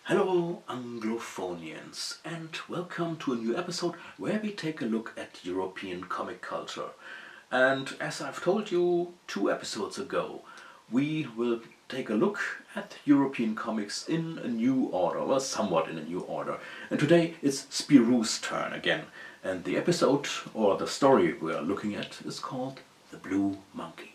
Hello Anglophonians, and welcome to a new episode where we take a look at European comic culture. And as I've told you 2 episodes ago, we will take a look at European comics in a new order, well, somewhat in a new order. And today it's Spirou's turn again, and the episode, or the story we are looking at, is called The Blue Monkey.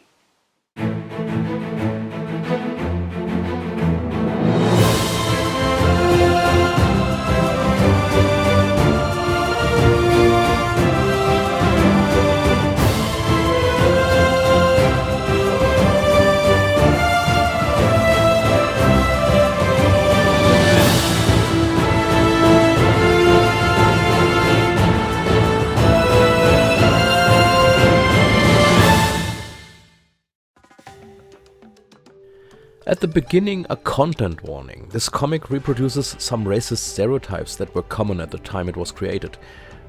At the beginning, a content warning. This comic reproduces some racist stereotypes that were common at the time it was created.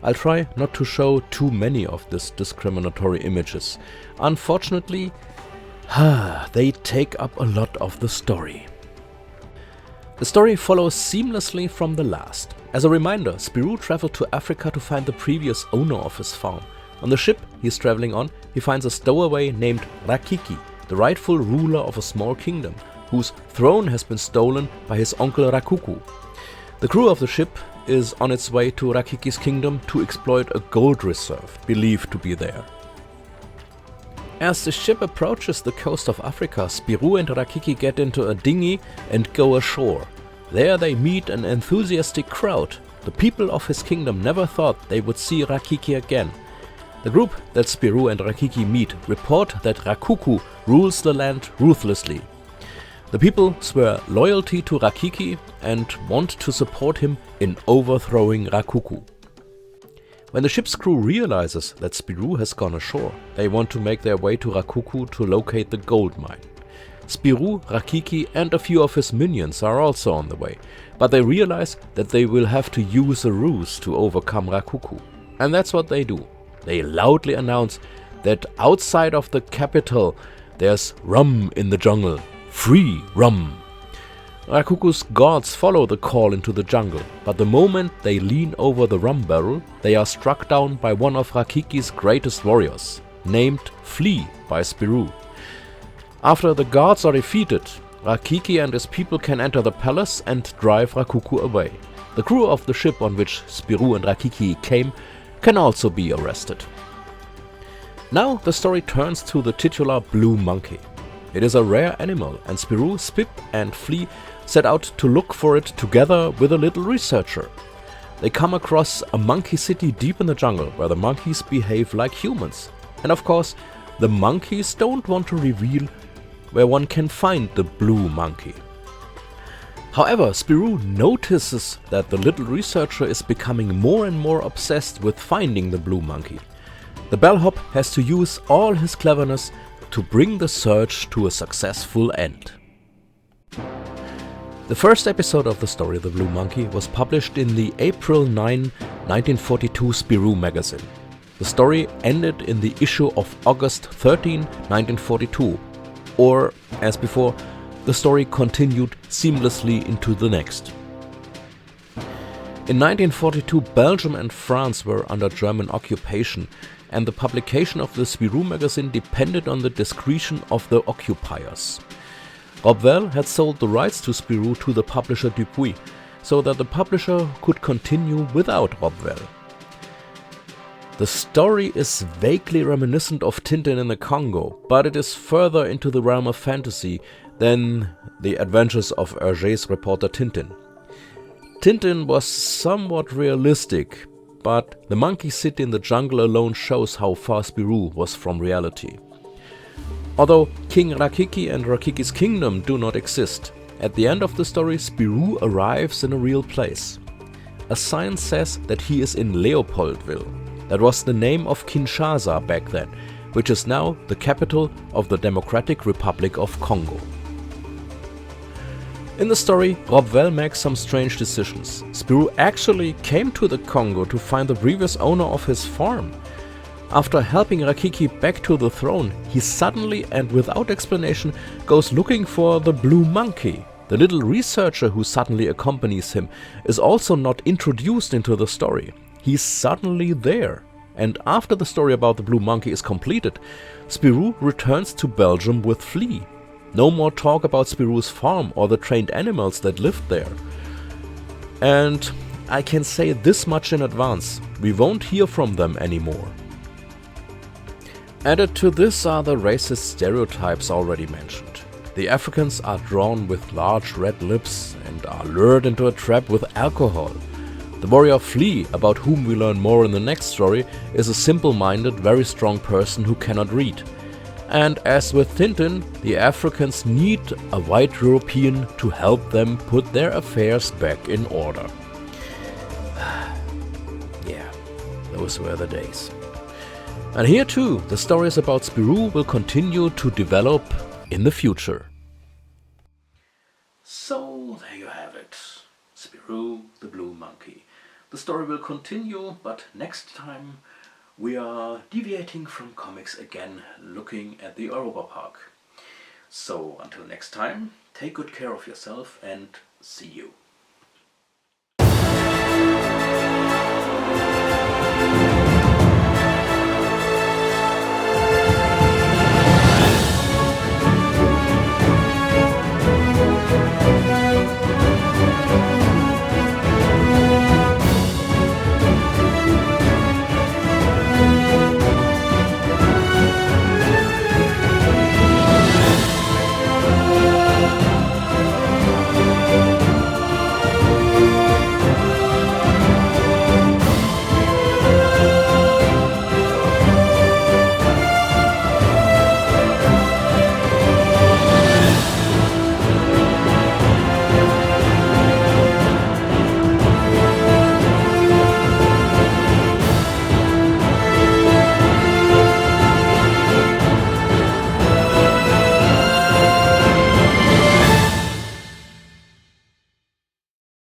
I'll try not to show too many of these discriminatory images. Unfortunately, they take up a lot of the story. The story follows seamlessly from the last. As a reminder, Spirou traveled to Africa to find the previous owner of his farm. On the ship he's traveling on, he finds a stowaway named Rakiki, the rightful ruler of a small kingdom, whose throne has been stolen by his uncle Rakuku. The crew of the ship is on its way to Rakiki's kingdom to exploit a gold reserve, believed to be there. As the ship approaches the coast of Africa, Spirou and Rakiki get into a dinghy and go ashore. There they meet an enthusiastic crowd. The people of his kingdom never thought they would see Rakiki again. The group that Spirou and Rakiki meet report that Rakuku rules the land ruthlessly. The people swear loyalty to Rakiki and want to support him in overthrowing Rakuku. When the ship's crew realizes that Spirou has gone ashore, they want to make their way to Rakuku to locate the gold mine. Spirou, Rakiki and a few of his minions are also on the way, but they realize that they will have to use a ruse to overcome Rakuku. And that's what they do. They loudly announce that outside of the capital there's rum in the jungle. Free rum! Rakuku's guards follow the call into the jungle, but the moment they lean over the rum barrel, they are struck down by one of Rakiki's greatest warriors, named Flea by Spirou. After the guards are defeated, Rakiki and his people can enter the palace and drive Rakuku away. The crew of the ship on which Spirou and Rakiki came can also be arrested. Now the story turns to the titular blue monkey. It is a rare animal, and Spirou, Spip and Flea set out to look for it together with a little researcher. They come across a monkey city deep in the jungle where the monkeys behave like humans. And of course, the monkeys don't want to reveal where one can find the blue monkey. However, Spirou notices that the little researcher is becoming more and more obsessed with finding the blue monkey. The bellhop has to use all his cleverness to bring the search to a successful end. The first episode of the story The Blue Monkey was published in the April 9, 1942 Spirou magazine. The story ended in the issue of August 13, 1942, or, as before, the story continued seamlessly into the next. In 1942, Belgium and France were under German occupation, and the publication of the Spirou magazine depended on the discretion of the occupiers. Robvel had sold the rights to Spirou to the publisher Dupuis, so that the publisher could continue without Robvel. The story is vaguely reminiscent of Tintin in the Congo, but it is further into the realm of fantasy than the adventures of Hergé's reporter Tintin. Tintin was somewhat realistic, but the monkey city in the jungle alone shows how far Spirou was from reality. Although King Rakiki and Rakiki's kingdom do not exist, at the end of the story Spirou arrives in a real place. A sign says that he is in Leopoldville. That was the name of Kinshasa back then, which is now the capital of the Democratic Republic of Congo. In the story, Robvel makes some strange decisions. Spirou actually came to the Congo to find the previous owner of his farm. After helping Rakiki back to the throne, he suddenly and without explanation goes looking for the blue monkey. The little researcher who suddenly accompanies him is also not introduced into the story. He's suddenly there. And after the story about the blue monkey is completed, Spirou returns to Belgium with Flea. No more talk about Spirou's farm or the trained animals that lived there. And I can say this much in advance, we won't hear from them anymore. Added to this are the racist stereotypes already mentioned. The Africans are drawn with large red lips and are lured into a trap with alcohol. The warrior Flea, about whom we learn more in the next story, is a simple-minded, very strong person who cannot read. And as with Tintin, the Africans need a white European to help them put their affairs back in order. Yeah, those were the days. And here too, the stories about Spirou will continue to develop in the future. So there you have it, Spirou the Blue Monkey. The story will continue, but next time we are deviating from comics again, looking at the Europa Park. So until next time, take good care of yourself and see you.